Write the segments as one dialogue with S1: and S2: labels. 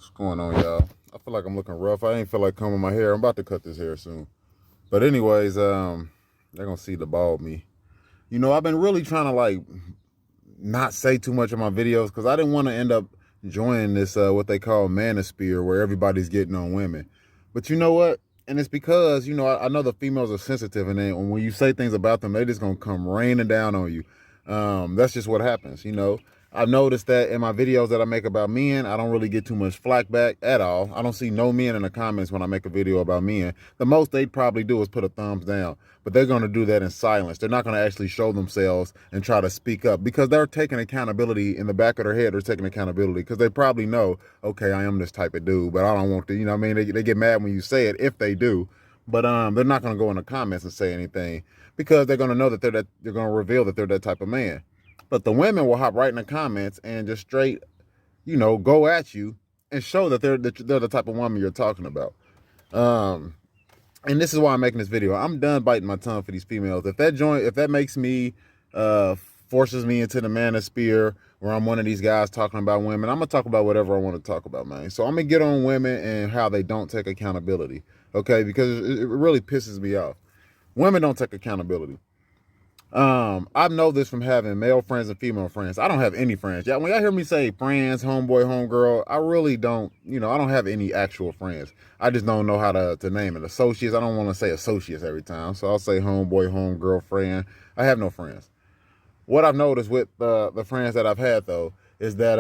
S1: What's going on, y'all? I feel like I'm looking rough. I ain't feel like combing my hair. I'm about to cut this hair soon. But anyways, they're gonna see the bald me. You know, I've been really trying to like not say too much in my videos because I didn't want to end up joining this what they call manosphere where everybody's getting on women. But you know what? And it's because, you know, I know the females are sensitive and then when you say things about them, they just gonna come raining down on you. That's just what happens, you know. I've noticed that in my videos that I make about men, I don't really get too much flack back at all. I don't see no men in the comments when I make a video about men. The most they'd probably do is put a thumbs down, but they're going to do that in silence. They're not going to actually show themselves and try to speak up because they're taking accountability in the back of their head. They're taking accountability because they probably know, okay, I am this type of dude, but I don't want to, you know what I mean? They get mad when you say it if they do, but they're not going to go in the comments and say anything because they're going to know that they're going to reveal that they're that type of man. But the women will hop right in the comments and just straight, you know, go at you and show that they're the type of woman you're talking about. And this is why I'm making this video. I'm done biting my tongue for these females. If that makes me, forces me into the manosphere where I'm one of these guys talking about women, I'm gonna talk about whatever I want to talk about, man. So I'm gonna get on women and how they don't take accountability, okay? Because it really pisses me off. Women don't take accountability. I know this from having male friends and female friends. I don't have any friends. Yeah, when y'all hear me say friends, homeboy, homegirl, I really don't, you know, I don't have any actual friends. I just don't know how to name it. Associates, I don't want to say associates every time. So I'll say homeboy, homegirl, friend. I have no friends. What I've noticed with the friends that I've had though, is that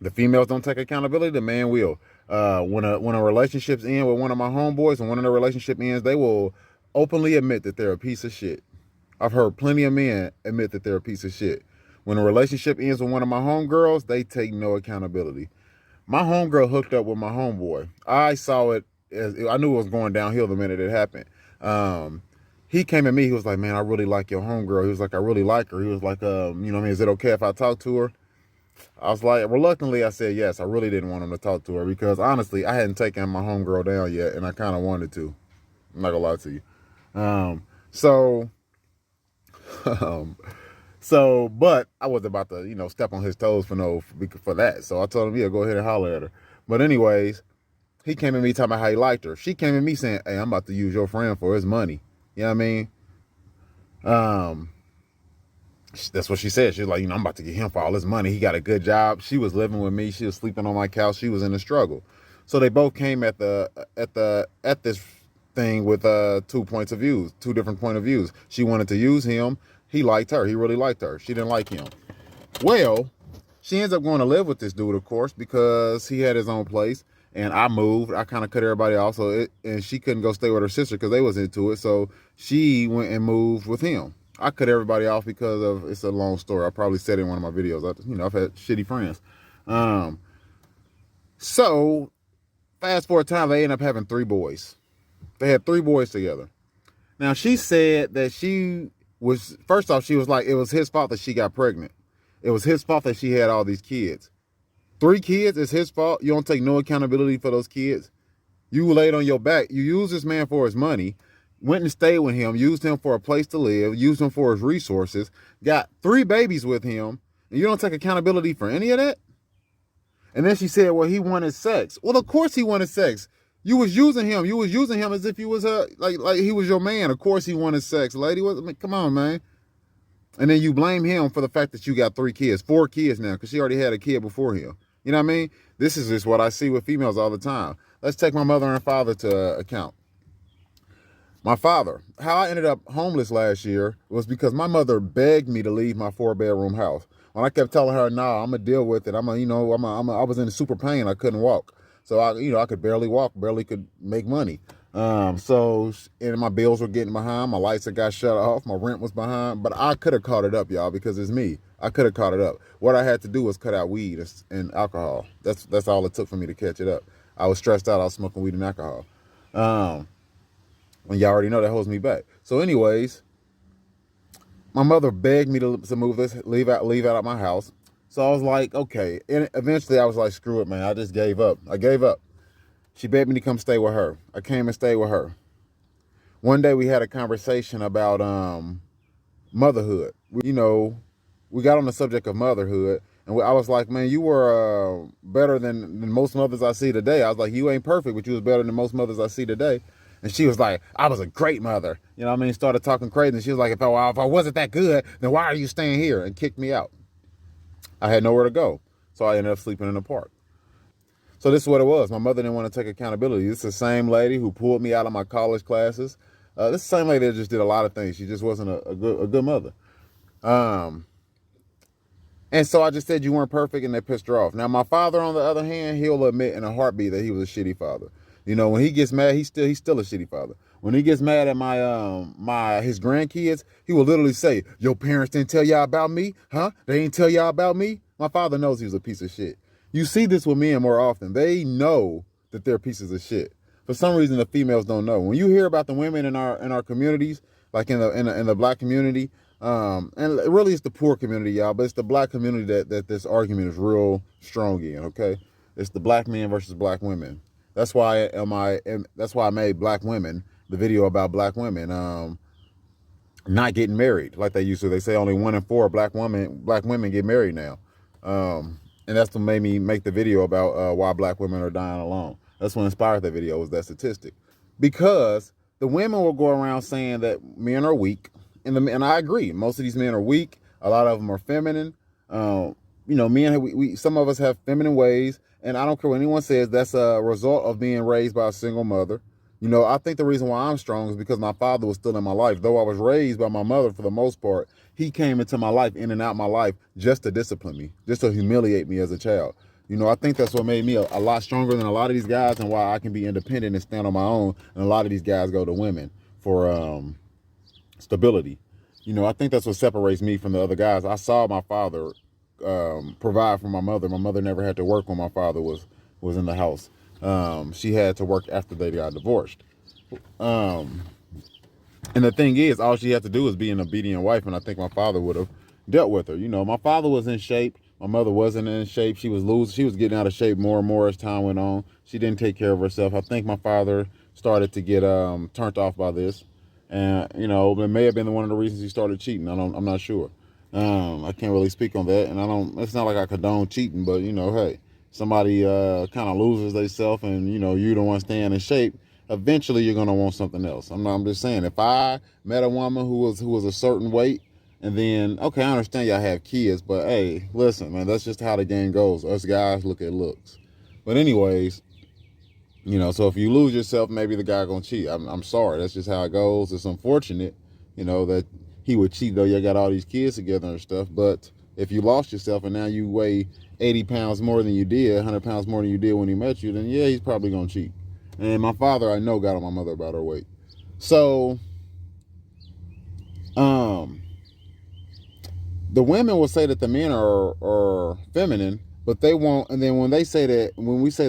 S1: the females don't take accountability, the man will. When a relationship's in with one of my homeboys and one of the relationship ends, they will openly admit that they're a piece of shit. I've heard plenty of men admit that they're a piece of shit. When a relationship ends with one of my homegirls, they take no accountability. My homegirl hooked up with my homeboy. I saw it I knew it was going downhill the minute it happened. He came at me. He was like, "Man, I really like your homegirl." He was like, "I really like her." He was like, "You know what I mean? Is it okay if I talk to her?" I was like, reluctantly, I said yes. I really didn't want him to talk to her because honestly, I hadn't taken my homegirl down yet, and I kind of wanted to. I'm not gonna lie to you. So Um, but I wasn't about to, you know, step on his toes for that. So I told him, yeah, go ahead and holler at her. But anyways, he came at me talking about how he liked her. She came at me saying, "Hey, I'm about to use your friend for his money." You know what I mean? Um, that's what she said. She was like, you know, I'm about to get him for all his money. He got a good job. She was living with me. She was sleeping on my couch. She was in a struggle. So they both came at this thing with two different point of views. She wanted to use him. He liked her. He really liked her. She didn't like him. Well, she ends up going to live with this dude, of course, because he had his own place. And I moved. I kind of cut everybody off. And she couldn't go stay with her sister because they was into it. So she went and moved with him. I cut everybody off because of, it's a long story. I probably said it in one of my videos. I've had shitty friends. So fast forward time, they end up having 3 boys. They had 3 boys together. Now she said that first off, she was like, it was his fault that she got pregnant. It was his fault that she had all these kids. 3 kids is his fault. You don't take no accountability for those kids. You laid on your back. You used this man for his money, went and stayed with him, used him for a place to live, used him for his resources, got 3 babies with him, and you don't take accountability for any of that? And then she said, well, he wanted sex. Well, of course he wanted sex. You was using him. You was using him as if he was like he was your man. Of course he wanted sex, lady. Come on, man. And then you blame him for the fact that you got 3 kids, 4 kids now, because she already had a kid before him. You know what I mean? This is just what I see with females all the time. Let's take my mother and father to account. My father, how I ended up homeless last year was because my mother begged me to leave my 4-bedroom house. When I kept telling her, "Nah, I'm gonna deal with it. I was in super pain. I couldn't walk, so I could barely walk, barely could make money. And my bills were getting behind. My lights had got shut off. My rent was behind. But I could have caught it up, y'all, because it's me. I could have caught it up. What I had to do was cut out weed and alcohol. That's all it took for me to catch it up. I was stressed out. I was smoking weed and alcohol. And y'all already know that holds me back. So anyways, my mother begged me to move leave out of my house. So I was like, okay. And eventually I was like, screw it, man. I just gave up. I gave up. She begged me to come stay with her. I came and stayed with her. One day we had a conversation about motherhood. We got on the subject of motherhood. And I was like, man, you were better than most mothers I see today. I was like, you ain't perfect, but you was better than most mothers I see today. And she was like, I was a great mother. You know what I mean? Started talking crazy. And she was like, if I wasn't that good, then why are you staying here? And kicked me out. I had nowhere to go. So I ended up sleeping in the park. So this is what it was. My mother didn't want to take accountability. This is the same lady who pulled me out of my college classes. This is the same lady that just did a lot of things. She just wasn't a good mother. And so I just said you weren't perfect, and they pissed her off. Now, my father, on the other hand, he'll admit in a heartbeat that he was a shitty father. You know, when he gets mad, he's still a shitty father. When he gets mad at his grandkids, he will literally say, "Your parents didn't tell y'all about me, huh? They didn't tell y'all about me." My father knows he was a piece of shit. You see this with men more often. They know that they're pieces of shit. For some reason, the females don't know. When you hear about the women in our communities, like in the black community, and really it's the poor community, y'all, but it's the black community that this argument is real strong in. Okay, it's the black men versus black women. That's why I made Black Women, the video about black women not getting married like they used to. They say only 1 in 4 black women get married now, and that's what made me make the video about why black women are dying alone. That's what inspired the video, was that statistic, because the women will go around saying that men are weak. And I agree. Most of these men are weak. A lot of them are feminine. Men, some of us have feminine ways, and I don't care what anyone says. That's a result of being raised by a single mother. You know, I think the reason why I'm strong is because my father was still in my life. Though I was raised by my mother for the most part, he came into my life, in and out my life, just to discipline me, just to humiliate me as a child. You know, I think that's what made me a lot stronger than a lot of these guys, and why I can be independent and stand on my own. And a lot of these guys go to women for stability. You know, I think that's what separates me from the other guys. I saw my father provide for my mother. My mother never had to work when my father was in the house. She had to work after they got divorced. And the thing is, all she had to do was be an obedient wife, and I think my father would have dealt with her. You know, my father was in shape. My mother wasn't in shape. She was losing. She was getting out of shape more and more as time went on. She didn't take care of herself. I think my father started to get turned off by this. And, you know, it may have been one of the reasons he started cheating. I'm not sure. I can't really speak on that. And it's not like I condone cheating, but, you know, hey, somebody kind of loses themselves, and, you know, you don't want to stay in shape. Eventually you're going to want something else. I'm just saying, if I met a woman who was a certain weight, and then, okay, I understand y'all have kids, but hey, listen, man, that's just how the game goes. Us guys look at looks. But anyways, you know, so if you lose yourself, maybe the guy gonna cheat. I'm sorry, that's just how it goes. It's unfortunate, you know, that he would cheat, though you got all these kids together and stuff. But if you lost yourself and now you weigh 80 pounds more than you did, 100 pounds more than you did when he met you, then yeah, he's probably gonna cheat. And my father, I know, got on my mother about her weight. So, the women will say that the men are feminine, but they won't. And then when we say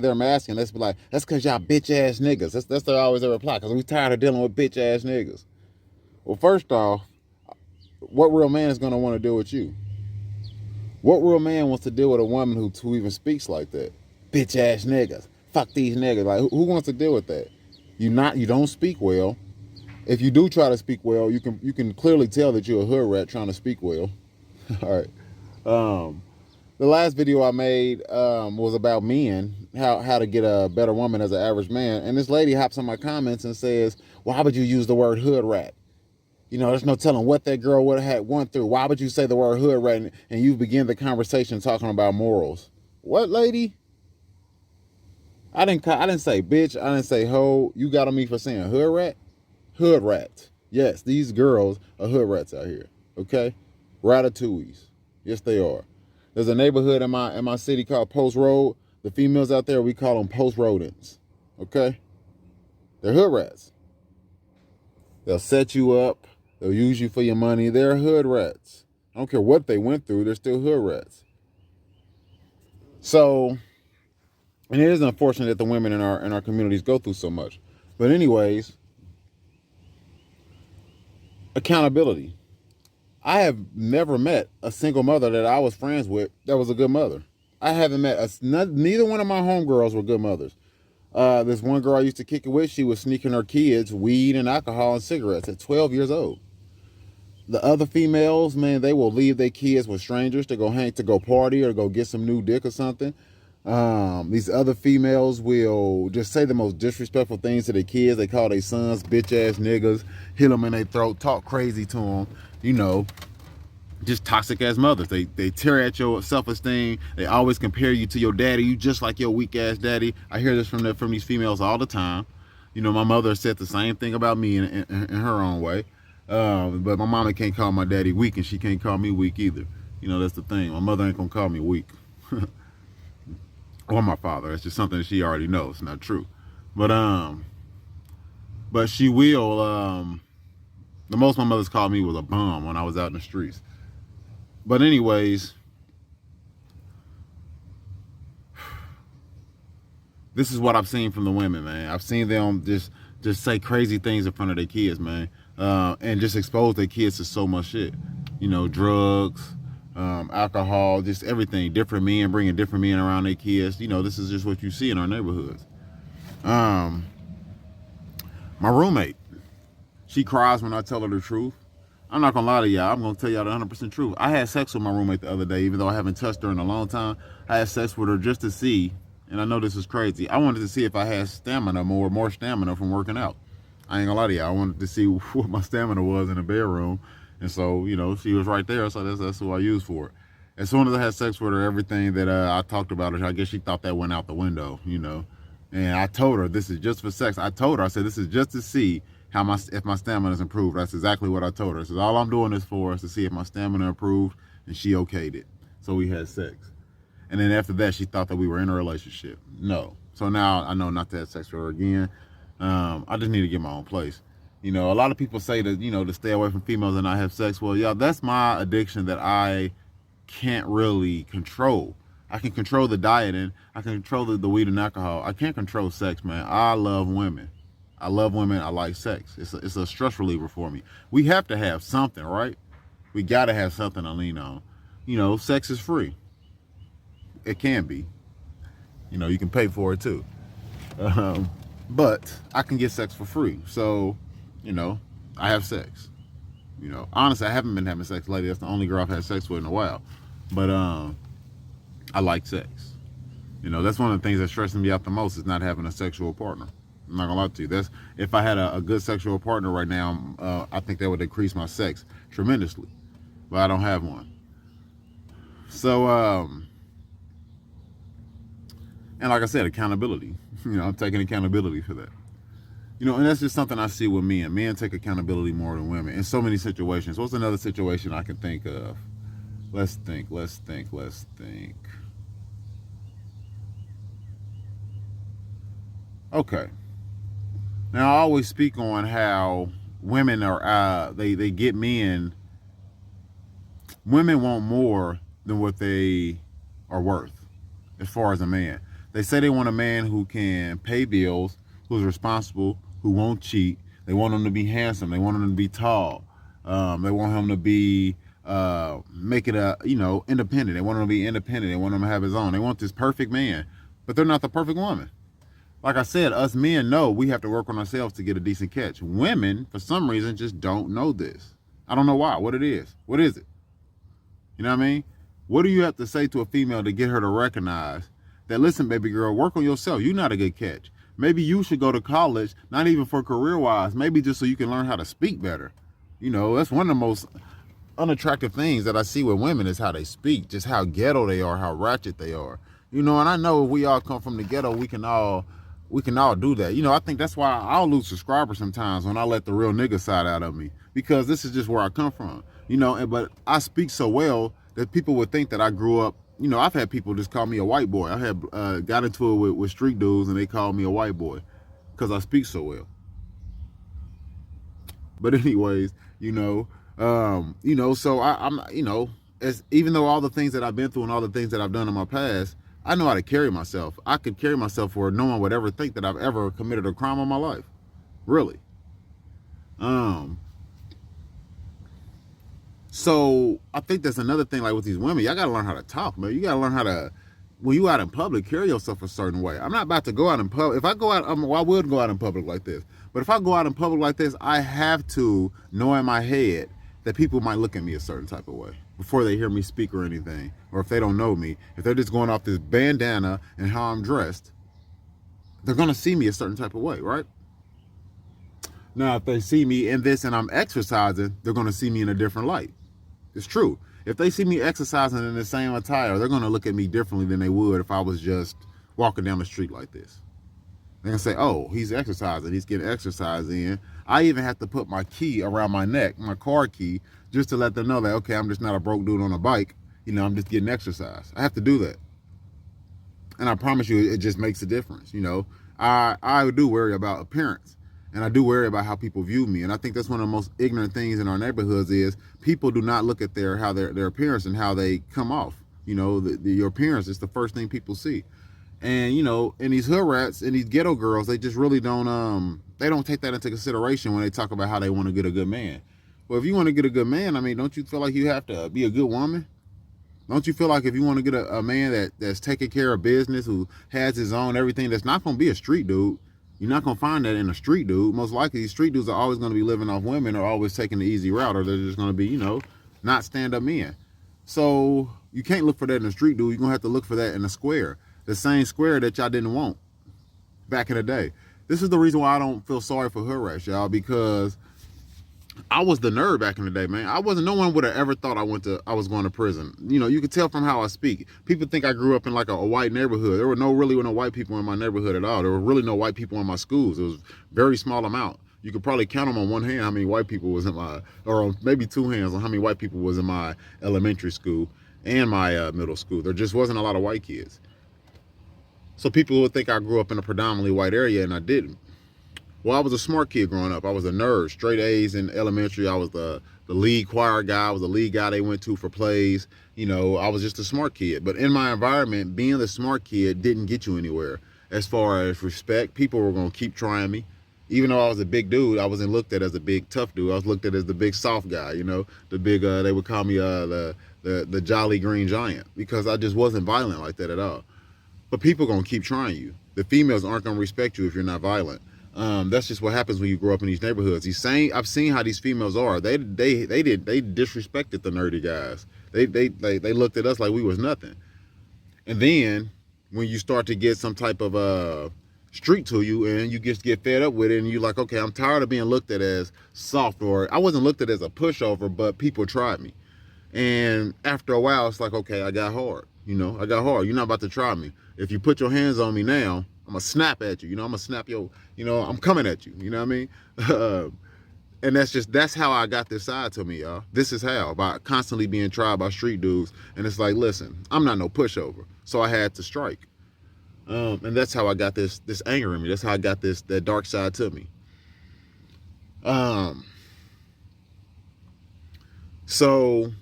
S1: they're masculine, let's be like, that's because y'all bitch ass niggas. That's always their reply, because we tired of dealing with bitch ass niggas. Well, first off, what real man is going to want to deal with you? What real man wants to deal with a woman who even speaks like that? Bitch ass niggas. Fuck these niggas. Like, who wants to deal with that? You don't speak well. If you do try to speak well, you can clearly tell that you're a hood rat trying to speak well. All right. The last video I made was about men, how to get a better woman as an average man. And this lady hops on my comments and says, why would you use the word hood rat? You know, there's no telling what that girl would have had went through. Why would you say the word hood rat and you begin the conversation talking about morals? What, lady? I didn't say bitch. I didn't say hoe. You got on me for saying hood rat? Hood rats. Yes, these girls are hood rats out here. Okay? Ratatouilles. Yes, they are. There's a neighborhood in my city called Post Road. The females out there, we call them post rodents. Okay? They're hood rats. They'll set you up. They'll use you for your money. They're hood rats. I don't care what they went through. They're still hood rats. So, and it is unfortunate that the women in our communities go through so much. But anyways, accountability. I have never met a single mother that I was friends with that was a good mother. I haven't met neither one of my homegirls were good mothers. This one girl I used to kick it with, she was sneaking her kids weed and alcohol and cigarettes at 12 years old. The other females, man, they will leave their kids with strangers to go hang, to go party or go get some new dick or something. These other females will just say the most disrespectful things to their kids. They call their sons bitch ass niggas, hit them in their throat, talk crazy to them, you know, just toxic ass mothers. They tear at your self-esteem. They always compare you to your daddy. You just like your weak ass daddy. I hear this from these females all the time. You know, my mother said the same thing about me in her own way. But my mama can't call my daddy weak, and she can't call me weak either. You know, that's the thing. My mother ain't gonna call me weak. Or my father. That's just something that she already knows. It's not true. But she will, the most my mother's called me was a bum when I was out in the streets. But anyways, this is what I've seen from the women, man. I've seen them just say crazy things in front of their kids, man. And just expose their kids to so much shit. You know, drugs, alcohol, just everything. Different men, bringing different men around their kids. You know, this is just what you see in our neighborhoods. My roommate, she cries when I tell her the truth. I'm not gonna lie to y'all. I'm gonna tell y'all the 100% truth. I had sex with my roommate the other day, even though I haven't touched her in a long time. I had sex with her just to see, and I know this is crazy, I wanted to see if I had stamina, more stamina from working out. I ain't gonna lie to y'all. I wanted to see what my stamina was in the bedroom. And so, you know, she was right there, so that's who I used for it. As soon as I had sex with her, everything that I talked about her, I guess she thought that went out the window, you know. And I told her, this is just for sex. I told her, I said, this is just to see if my stamina is improved. That's exactly what I told her. I said, all I'm doing this for is to see if my stamina improved, and she okayed it. So we had sex. And then after that, she thought that we were in a relationship. No. So now I know not to have sex with her again. I just need to get my own place. You know, a lot of people say that, you know, to stay away from females and not have sex. Well, yeah, that's my addiction that I can't really control. I can control the dieting. I can control the weed and alcohol. I can't control sex, man. I love women. I love women. I like sex. It's a stress reliever for me. We have to have something, right? We got to have something to lean on. You know, sex is free. It can be. You know, you can pay for it too. But I can get sex for free. So, you know, I have sex. You know, honestly, I haven't been having sex lately. That's the only girl I've had sex with in a while. But I like sex. You know, that's one of the things that's stressing me out the most is not having a sexual partner. I'm not gonna lie to you. That's if I had a good sexual partner right now, I think that would increase my sex tremendously. But I don't have one. So, and like I said, accountability. You know, I'm taking accountability for that. You know, and that's just something I see with men. Men take accountability more than women in so many situations. What's another situation I can think of? Let's think. Okay. Now, I always speak on how women are, they get men. Women want more than what they are worth as far as a man. They say they want a man who can pay bills, who's responsible, who won't cheat. They want him to be handsome. They want him to be tall. They want him to be make it independent. They want him to be independent. They want him to have his own. They want this perfect man, but they're not the perfect woman. Like I said, us men know we have to work on ourselves to get a decent catch. Women, for some reason, just don't know this. I don't know why. What it is? What is it? You know what I mean? What do you have to say to a female to get her to recognize that, listen, baby girl, work on yourself. You're not a good catch. Maybe you should go to college, not even for career-wise, maybe just so you can learn how to speak better. You know, that's one of the most unattractive things that I see with women is how they speak, just how ghetto they are, how ratchet they are. You know, and I know if we all come from the ghetto, we can all do that. You know, I think that's why I'll lose subscribers sometimes when I let the real nigga side out of me, because this is just where I come from. You know, but I speak so well that people would think that I grew up. You know, I've had people just call me a white boy. I had got into it with street dudes, and they called me a white boy because I speak so well. But anyways, so I'm, as even though all the things that I've been through and all the things that I've done in my past, I know how to carry myself. I could carry myself where no one would ever think that I've ever committed a crime in my life. Really. So I think that's another thing, like with these women, y'all gotta learn how to talk, man. You gotta learn how to, when you out in public, carry yourself a certain way. I'm not about to go out in public. If I go out, I would go out in public like this. But if I go out in public like this, I have to know in my head that people might look at me a certain type of way before they hear me speak or anything. Or if they don't know me, if they're just going off this bandana and how I'm dressed, they're going to see me a certain type of way, right? Now, if they see me in this and I'm exercising, they're going to see me in a different light. It's true. If they see me exercising in the same attire, they're going to look at me differently than they would if I was just walking down the street like this. They're going to say, oh, he's exercising. He's getting exercise in. I even have to put my key around my neck, my car key, just to let them know that, okay, I'm just not a broke dude on a bike. You know, I'm just getting exercise. I have to do that. And I promise you, it just makes a difference. You know, I do worry about appearance. And I do worry about how people view me. And I think that's one of the most ignorant things in our neighborhoods is people do not look at their appearance and how they come off. You know, your appearance is the first thing people see. And, you know, and these hood rats and these ghetto girls, they just really don't, they don't take that into consideration when they talk about how they want to get a good man. Well, if you want to get a good man, I mean, don't you feel like you have to be a good woman? Don't you feel like if you want to get a man that's taking care of business, who has his own everything, that's not going to be a street dude, you're not going to find that in a street dude. Most likely, these street dudes are always going to be living off women or always taking the easy route, or they're just going to be, you know, not stand-up men. So you can't look for that in a street dude. You're going to have to look for that in a square. The same square that y'all didn't want back in the day. This is the reason why I don't feel sorry for hood rats, y'all, because I was the nerd back in the day, man. No one would have ever thought I was going to prison. You know, you could tell from how I speak. People think I grew up in like a white neighborhood. There were no white people in my neighborhood at all. There were really no white people in my schools. It was a very small amount. You could probably count them on one hand how many white people was in or maybe two hands on how many white people was in my elementary school and my middle school. There just wasn't a lot of white kids. So people would think I grew up in a predominantly white area, and I didn't. Well, I was a smart kid growing up. I was a nerd, straight A's in elementary. I was the lead choir guy. I was the lead guy they went to for plays. You know, I was just a smart kid. But in my environment, being the smart kid didn't get you anywhere. As far as respect, people were going to keep trying me. Even though I was a big dude, I wasn't looked at as a big tough dude. I was looked at as the big soft guy, you know, the big, they would call me the jolly green giant, because I just wasn't violent like that at all. But people are going to keep trying you. The females aren't going to respect you if you're not violent. That's just what happens when you grow up in these neighborhoods. I've seen how these females are. They disrespected the nerdy guys. They looked at us like we was nothing. And then when you start to get some type of street to you, and you just get fed up with it, and you're like, okay, I'm tired of being looked at as soft, or I wasn't looked at as a pushover, but people tried me. And after a while, it's like, okay, I got hard. You know, I got hard. You're not about to try me. If you put your hands on me now, I'm going to snap at you. You know, I'm going to snap your, you know, I'm coming at you. You know what I mean? And that's how I got this side to me, y'all. This is how, by constantly being tried by street dudes. And it's like, listen, I'm not no pushover. So I had to strike. And that's how I got this anger in me. That's how I got that dark side to me. So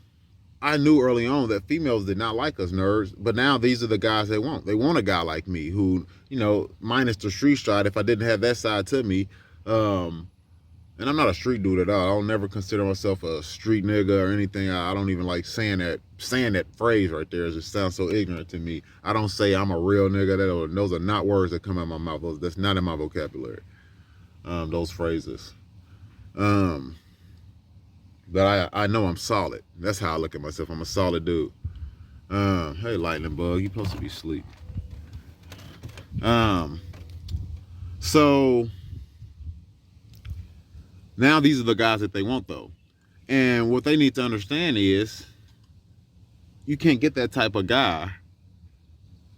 S1: I knew early on that females did not like us nerds, but now these are the guys they want. They want a guy like me who, you know, minus the street side, if I didn't have that side to me, and I'm not a street dude at all. I don't never consider myself a street nigga or anything. I don't even like saying that phrase right there. It just sounds so ignorant to me. I don't say I'm a real nigga. Those are not words that come out of my mouth. That's not in my vocabulary. Those phrases. But I know I'm solid. That's how I look at myself. I'm a solid dude. Hey, lightning bug, you supposed to be asleep. So now these are the guys that they want, though. And what they need to understand is you can't get that type of guy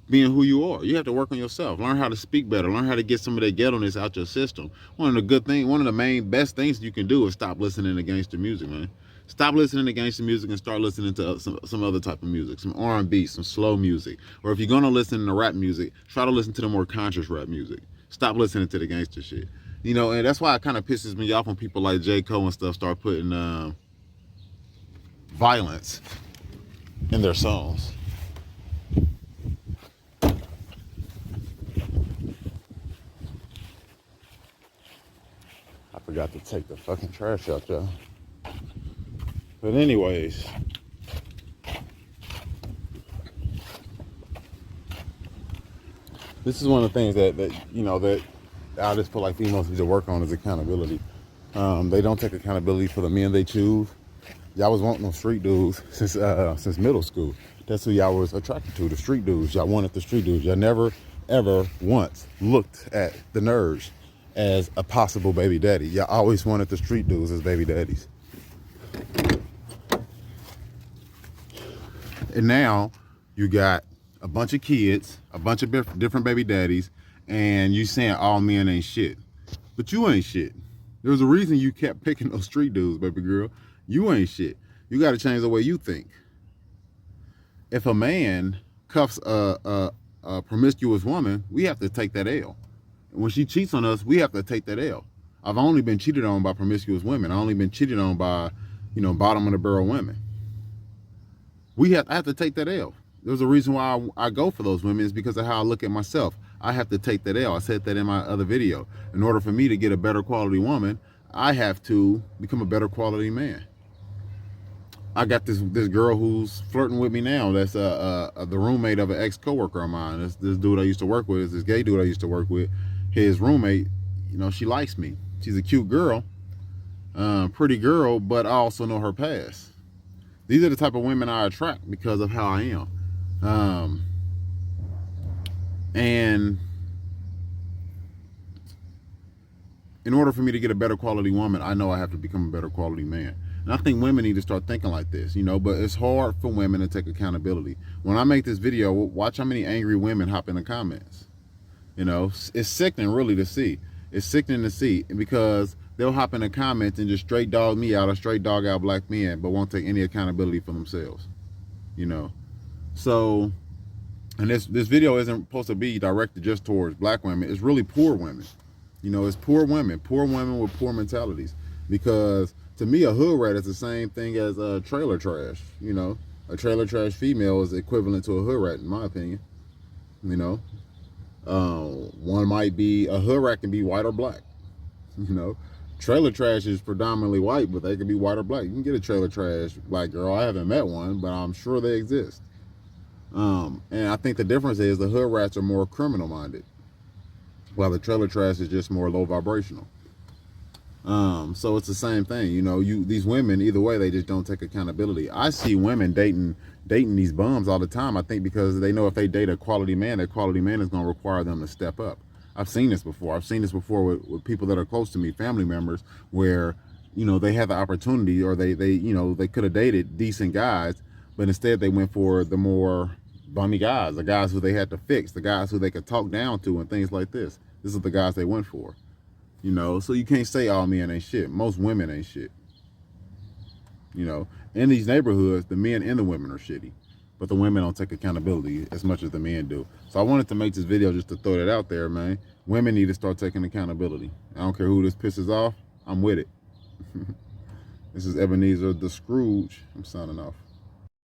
S1: being who you are. You have to work on yourself. Learn how to speak better. Learn how to get some of that ghetto-ness out your system. One of the main best things you can do is stop listening to gangster music, man. Stop listening to gangster music and start listening to some other type of music, some R&B, some slow music. Or if you're going to listen to rap music, try to listen to the more conscious rap music. Stop listening to the gangster shit. You know, and that's why it kind of pisses me off when people like J. Cole and stuff start putting violence in their songs. I forgot to take the fucking trash out, y'all. But anyways, this is one of the things that you know, that I just feel like females need to work on is accountability. They don't take accountability for the men they choose. Y'all was wanting those street dudes since middle school. That's who y'all was attracted to, the street dudes. Y'all wanted the street dudes. Y'all never, ever once looked at the nerds as a possible baby daddy. Y'all always wanted the street dudes as baby daddies. And now you got a bunch of kids, a bunch of different baby daddies, and you saying all men ain't shit. But you ain't shit. There's a reason you kept picking those street dudes, baby girl. You ain't shit. You got to change the way you think. If a man cuffs a promiscuous woman, we have to take that L. When she cheats on us, we have to take that L. I've only been cheated on by promiscuous women. I've only been cheated on by, bottom of the barrel women. I have to take that L. There's a reason why I go for those women is because of how I look at myself. I have to take that L. I said that in my other video. In order for me to get a better quality woman, I have to become a better quality man. I got this girl who's flirting with me now. That's the roommate of an ex-coworker of mine. This dude I used to work with, this gay dude I used to work with. His roommate, she likes me. She's a cute girl, pretty girl, but I also know her past. These are the type of women I attract because of how I am. And in order for me to get a better quality woman, I know I have to become a better quality man. And I think women need to start thinking like this, but it's hard for women to take accountability. When I make this video, watch how many angry women hop in the comments. It's sickening really to see. It's sickening to see because they'll hop in the comments and just straight dog me out or straight dog out black men, but won't take any accountability for themselves. So, and this video isn't supposed to be directed just towards black women. It's really poor women. It's poor women with poor mentalities. Because to me, a hood rat is the same thing as a trailer trash. A trailer trash female is equivalent to a hood rat, in my opinion. One might be, a hood rat can be white or black. Trailer trash is predominantly white, but they can be white or black. You can get a trailer trash black girl. I haven't met one, but I'm sure they exist. And I think the difference is the hood rats are more criminal minded, while the trailer trash is just more low vibrational. So it's the same thing. These women, either way, they just don't take accountability. I see women dating these bums all the time. I think because they know if they date a quality man, that quality man is going to require them to step up. I've seen this before. I've seen this before with people that are close to me, family members, where, they had the opportunity, or they could have dated decent guys, but instead they went for the more bummy guys, the guys who they had to fix, the guys who they could talk down to and things like this. This is the guys they went for. So you can't say all men ain't shit. Most women ain't shit. In these neighborhoods, the men and the women are shitty, but the women don't take accountability as much as the men do. So I wanted to make this video just to throw that out there, man. Women need to start taking accountability. I don't care who this pisses off. I'm with it. This is Ebenezer the Scrooge. I'm signing off.